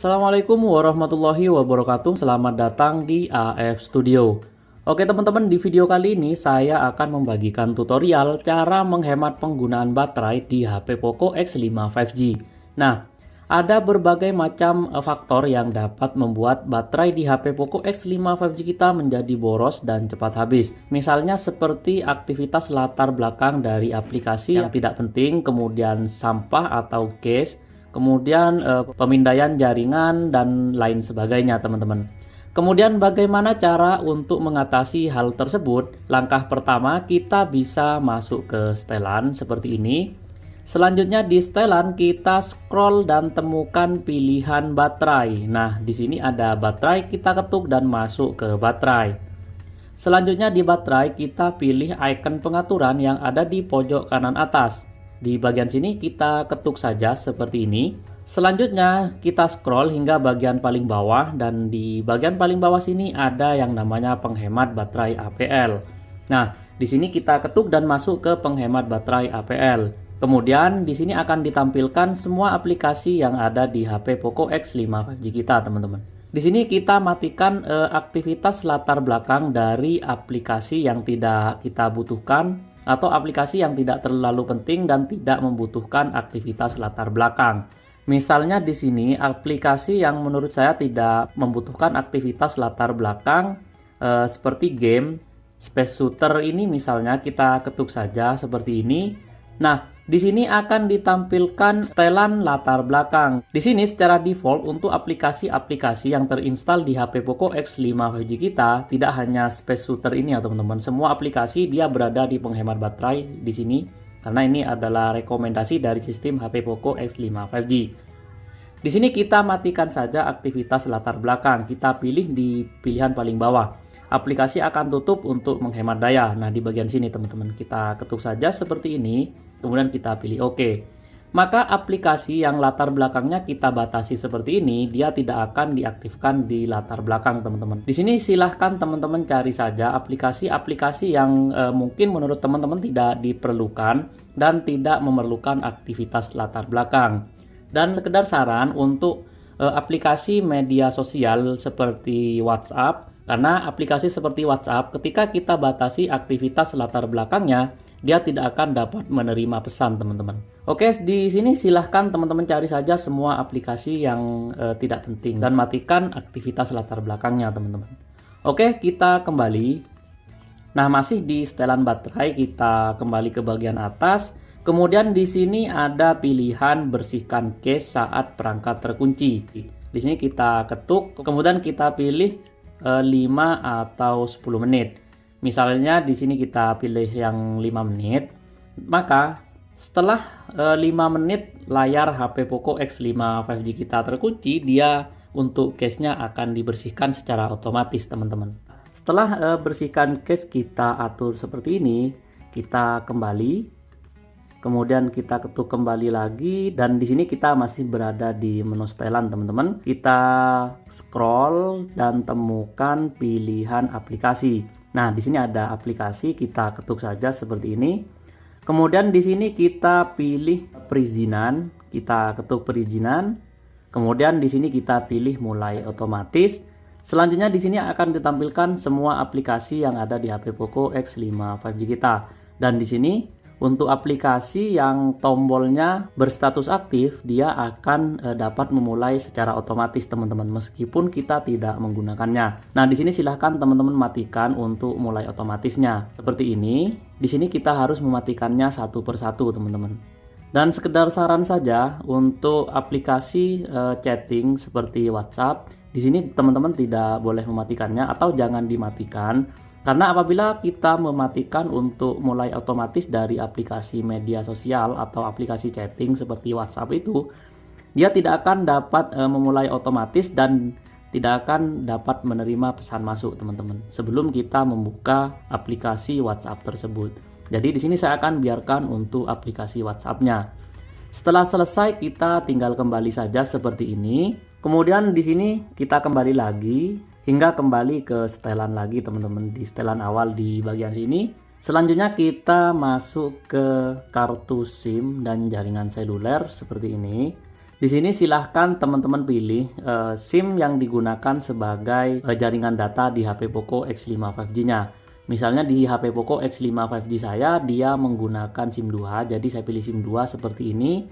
Assalamualaikum warahmatullahi wabarakatuh. Selamat datang di AF Studio. Oke teman-teman, di video kali ini saya akan membagikan tutorial cara menghemat penggunaan baterai di HP Poco X5 5G. Nah, ada berbagai macam faktor yang dapat membuat baterai di HP Poco X5 5G kita menjadi boros dan cepat habis. Misalnya seperti aktivitas latar belakang dari aplikasi yang tidak penting, kemudian sampah atau case, kemudian pemindaian jaringan dan lain sebagainya teman-teman. Kemudian bagaimana cara untuk mengatasi hal tersebut? Langkah pertama, kita bisa masuk ke setelan seperti ini. Selanjutnya di setelan kita scroll dan temukan pilihan baterai. Nah, di sini ada baterai, kita ketuk dan masuk ke baterai. Selanjutnya di baterai kita pilih icon pengaturan yang ada di pojok kanan atas. Di bagian sini kita ketuk saja seperti ini. Selanjutnya kita scroll hingga bagian paling bawah, dan di bagian paling bawah sini ada yang namanya penghemat baterai APL. Nah, di sini kita ketuk dan masuk ke penghemat baterai APL. Kemudian di sini akan ditampilkan semua aplikasi yang ada di HP Poco X5 5G kita, teman-teman. Di sini kita matikan aktivitas latar belakang dari aplikasi yang tidak kita butuhkan atau aplikasi yang tidak terlalu penting dan tidak membutuhkan aktivitas latar belakang. Misalnya di sini aplikasi yang menurut saya tidak membutuhkan aktivitas latar belakang seperti game, Space Shooter ini misalnya kita ketuk saja seperti ini. Nah, di sini akan ditampilkan setelan latar belakang. Di sini secara default untuk aplikasi-aplikasi yang terinstal di HP Poco X5 5G kita tidak hanya Space Shooter ini ya teman-teman. Semua aplikasi dia berada di penghemat baterai di sini karena ini adalah rekomendasi dari sistem HP Poco X5 5G. Di sini kita matikan saja aktivitas latar belakang. Kita pilih di pilihan paling bawah. Aplikasi akan tutup untuk menghemat daya. Nah, di bagian sini teman-teman kita ketuk saja seperti ini, kemudian kita pilih OK. Maka aplikasi yang latar belakangnya kita batasi seperti ini, dia tidak akan diaktifkan di latar belakang teman-teman. Di sini silahkan teman-teman cari saja aplikasi-aplikasi yang mungkin menurut teman-teman tidak diperlukan dan tidak memerlukan aktivitas latar belakang. Dan sekedar saran untuk aplikasi media sosial seperti WhatsApp, karena aplikasi seperti WhatsApp ketika kita batasi aktivitas latar belakangnya, dia tidak akan dapat menerima pesan teman-teman. Oke, di sini silahkan teman-teman cari saja semua aplikasi yang tidak penting dan matikan aktivitas latar belakangnya teman-teman. Oke, kita kembali. Nah, masih di setelan baterai, kita kembali ke bagian atas. Kemudian di sini ada pilihan bersihkan case saat perangkat terkunci. Di sini kita ketuk, kemudian kita pilih 5 atau 10 menit. Misalnya di sini kita pilih yang 5 menit. Maka setelah 5 menit layar HP Poco X5 5G kita terkunci, dia untuk case-nya akan dibersihkan secara otomatis teman-teman. Setelah bersihkan case kita atur seperti ini, kita kembali. Kemudian kita ketuk kembali lagi, dan di sini kita masih berada di menu setelan teman-teman. Kita scroll dan temukan pilihan aplikasi. Nah, di sini ada aplikasi, kita ketuk saja seperti ini. Kemudian di sini kita pilih perizinan, kita ketuk perizinan. Kemudian di sini kita pilih mulai otomatis. Selanjutnya di sini akan ditampilkan semua aplikasi yang ada di HP Poco X5 5G kita. Dan di sini untuk aplikasi yang tombolnya berstatus aktif, dia akan dapat memulai secara otomatis teman-teman meskipun kita tidak menggunakannya. Nah, di sini silahkan teman-teman matikan untuk mulai otomatisnya. Seperti ini. Di sini kita harus mematikannya satu persatu teman-teman. Dan sekedar saran saja untuk aplikasi chatting seperti WhatsApp, di sini teman-teman tidak boleh mematikannya atau jangan dimatikan. Karena apabila kita mematikan untuk mulai otomatis dari aplikasi media sosial atau aplikasi chatting seperti WhatsApp itu, dia tidak akan dapat memulai otomatis dan tidak akan dapat menerima pesan masuk teman-teman sebelum kita membuka aplikasi WhatsApp tersebut. Jadi di sini saya akan biarkan untuk aplikasi WhatsApp-nya. Setelah selesai kita tinggal kembali saja seperti ini. Kemudian di sini kita kembali lagi hingga kembali ke setelan lagi teman-teman, di setelan awal di bagian sini. Selanjutnya kita masuk ke kartu SIM dan jaringan seluler seperti ini. Di sini silahkan teman-teman pilih SIM yang digunakan sebagai jaringan data di HP Poco X5 5G-nya. Misalnya di HP Poco X5 5G saya, dia menggunakan SIM 2, jadi saya pilih SIM 2 seperti ini.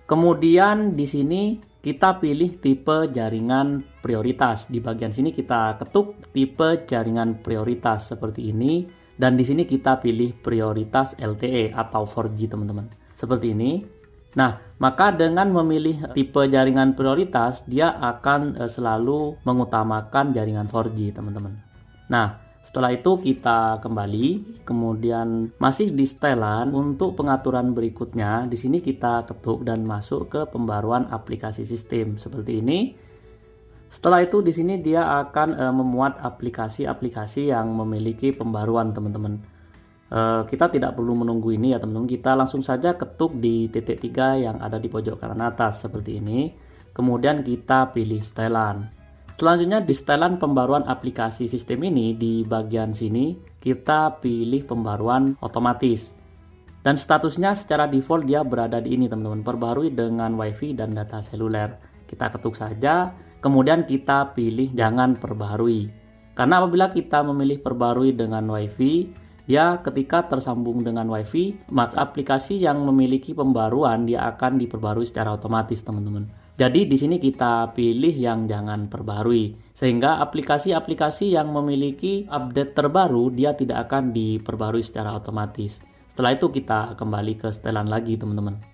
Kemudian di sini kita pilih tipe jaringan prioritas. Di bagian sini kita ketuk tipe jaringan prioritas seperti ini, dan di sini kita pilih prioritas LTE atau 4G teman-teman. Seperti ini. Nah, maka dengan memilih tipe jaringan prioritas, dia akan selalu mengutamakan jaringan 4G, teman-teman. Nah, setelah itu kita kembali, kemudian masih di setelan. Untuk pengaturan berikutnya, di sini kita ketuk dan masuk ke pembaruan aplikasi sistem seperti ini. Setelah itu di sini dia akan memuat aplikasi-aplikasi yang memiliki pembaruan, teman-teman. Kita tidak perlu menunggu ini ya teman-teman, kita langsung saja ketuk di titik 3 yang ada di pojok kanan atas seperti ini. Kemudian kita pilih setelan. Selanjutnya di setelan pembaruan aplikasi sistem ini, di bagian sini kita pilih pembaruan otomatis. Dan statusnya secara default dia berada di ini teman-teman, perbarui dengan WiFi dan data seluler. Kita ketuk saja, kemudian kita pilih jangan perbarui. Karena apabila kita memilih perbarui dengan WiFi, dia ketika tersambung dengan WiFi, maka aplikasi yang memiliki pembaruan dia akan diperbarui secara otomatis, teman-teman. Jadi di sini kita pilih yang jangan perbarui, sehingga aplikasi-aplikasi yang memiliki update terbaru dia tidak akan diperbarui secara otomatis. Setelah itu kita kembali ke setelan lagi, teman-teman.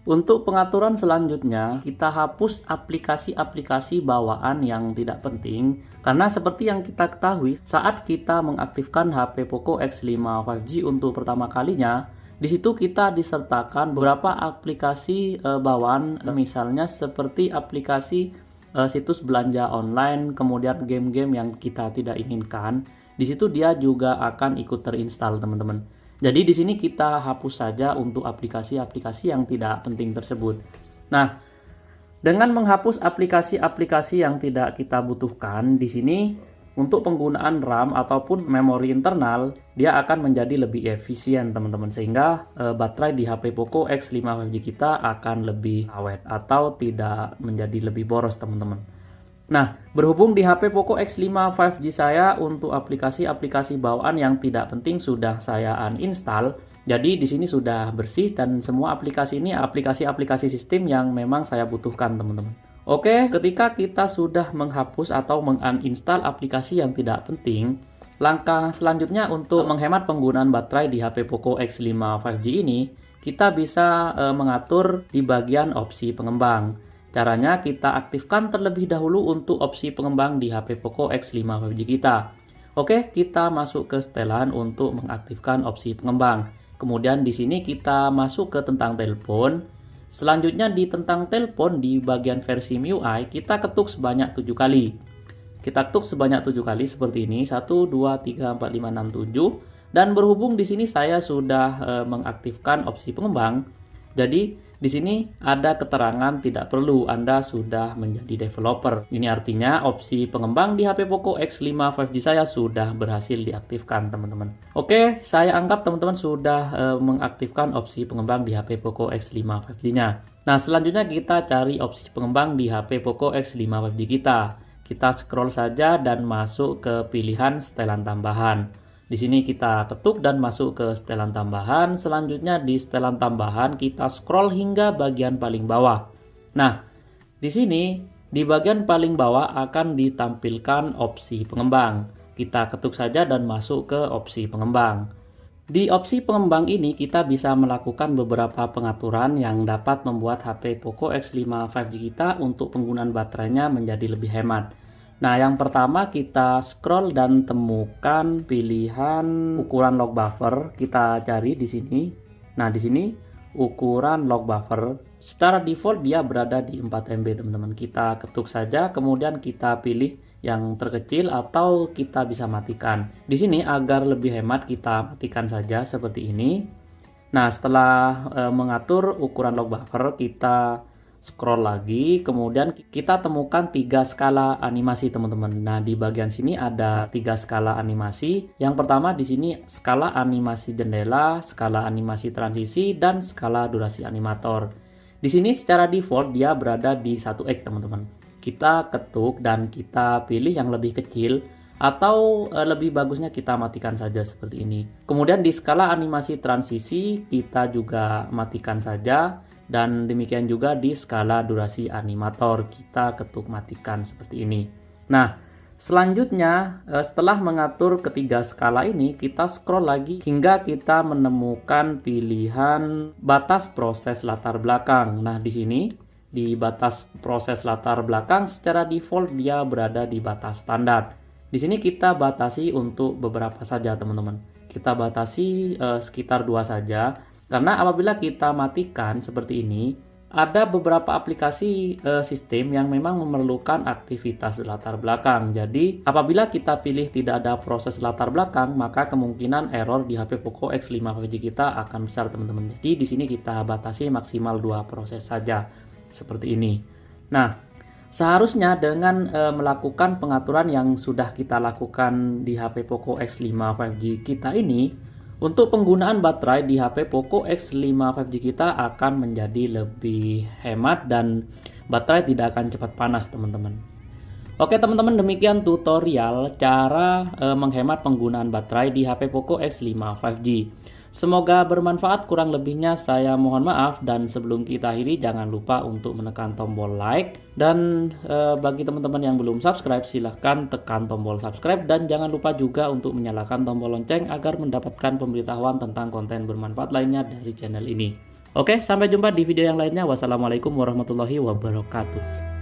Untuk pengaturan selanjutnya, kita hapus aplikasi-aplikasi bawaan yang tidak penting, karena seperti yang kita ketahui, saat kita mengaktifkan HP Poco X5 5G untuk pertama kalinya, di situ kita disertakan beberapa aplikasi bawaan, misalnya seperti aplikasi situs belanja online, kemudian game-game yang kita tidak inginkan. Di situ dia juga akan ikut terinstall, teman-teman. Jadi di sini kita hapus saja untuk aplikasi-aplikasi yang tidak penting tersebut. Nah, dengan menghapus aplikasi-aplikasi yang tidak kita butuhkan, di sini untuk penggunaan RAM ataupun memori internal, dia akan menjadi lebih efisien, teman-teman. Sehingga baterai di HP Poco X5 5G kita akan lebih awet atau tidak menjadi lebih boros, teman-teman. Nah, berhubung di HP Poco X5 5G saya untuk aplikasi-aplikasi bawaan yang tidak penting sudah saya uninstall, jadi di sini sudah bersih dan semua aplikasi ini aplikasi-aplikasi sistem yang memang saya butuhkan, teman-teman. Oke, ketika kita sudah menghapus atau menguninstall aplikasi yang tidak penting, langkah selanjutnya untuk menghemat penggunaan baterai di HP Poco X5 5G ini, kita bisa mengatur di bagian opsi pengembang. Caranya kita aktifkan terlebih dahulu untuk opsi pengembang di HP Poco X5 5G kita. Oke, kita masuk ke setelan untuk mengaktifkan opsi pengembang. Kemudian di sini kita masuk ke tentang telepon. Selanjutnya di tentang telepon di bagian versi MIUI kita ketuk sebanyak 7 kali. Kita ketuk sebanyak 7 kali seperti ini, 1 2 3 4 5 6 7. Dan berhubung di sini saya sudah mengaktifkan opsi pengembang, jadi di sini ada keterangan tidak perlu Anda sudah menjadi developer. Ini artinya opsi pengembang di HP Poco X5 5G saya sudah berhasil diaktifkan, teman-teman. Oke, saya anggap teman-teman sudah mengaktifkan opsi pengembang di HP Poco X5 5G-nya. Nah, selanjutnya kita cari opsi pengembang di HP Poco X5 5G kita. Kita scroll saja dan masuk ke pilihan setelan tambahan. Di sini kita ketuk dan masuk ke setelan tambahan. Selanjutnya di setelan tambahan kita scroll hingga bagian paling bawah. Nah, di sini di bagian paling bawah akan ditampilkan opsi pengembang. Kita ketuk saja dan masuk ke opsi pengembang. Di opsi pengembang ini kita bisa melakukan beberapa pengaturan yang dapat membuat HP Poco X5 5G kita untuk penggunaan baterainya menjadi lebih hemat. Nah, yang pertama kita scroll dan temukan pilihan ukuran log buffer. Kita cari di sini. Nah, di sini ukuran log buffer. Secara default dia berada di 4 MB, teman-teman. Kita ketuk saja, kemudian kita pilih yang terkecil atau kita bisa matikan. Di sini agar lebih hemat kita matikan saja seperti ini. Nah, setelah mengatur ukuran log buffer, kita scroll lagi, kemudian kita temukan 3 skala animasi, teman-teman. Nah, di bagian sini ada 3 skala animasi. Yang pertama di sini skala animasi jendela, skala animasi transisi, dan skala durasi animator. Di sini secara default dia berada di 1x teman-teman. Kita ketuk dan kita pilih yang lebih kecil, atau lebih bagusnya kita matikan saja seperti ini. Kemudian di skala animasi transisi kita juga matikan saja, dan demikian juga di skala durasi animator kita ketuk matikan seperti ini. Nah, selanjutnya setelah mengatur ketiga skala ini, kita scroll lagi hingga kita menemukan pilihan batas proses latar belakang. Nah, di sini di batas proses latar belakang secara default dia berada di batas standar. Di sini kita batasi untuk beberapa saja teman-teman. Kita batasi sekitar 2 saja, karena apabila kita matikan seperti ini, ada beberapa aplikasi sistem yang memang memerlukan aktivitas latar belakang. Jadi apabila kita pilih tidak ada proses latar belakang, maka kemungkinan error di HP Poco X5 5G kita akan besar teman-teman. Jadi di sini kita batasi maksimal 2 proses saja seperti ini. Nah, seharusnya dengan melakukan pengaturan yang sudah kita lakukan di HP Poco X5 5G kita ini, untuk penggunaan baterai di HP Poco X5 5G kita akan menjadi lebih hemat dan baterai tidak akan cepat panas teman-teman. Oke teman-teman, demikian tutorial cara menghemat penggunaan baterai di HP Poco X5 5G. Semoga bermanfaat, kurang lebihnya saya mohon maaf, dan sebelum kita akhiri jangan lupa untuk menekan tombol like, dan bagi teman-teman yang belum subscribe silahkan tekan tombol subscribe, dan jangan lupa juga untuk menyalakan tombol lonceng agar mendapatkan pemberitahuan tentang konten bermanfaat lainnya dari channel ini. Oke, sampai jumpa di video yang lainnya. Wassalamualaikum warahmatullahi wabarakatuh.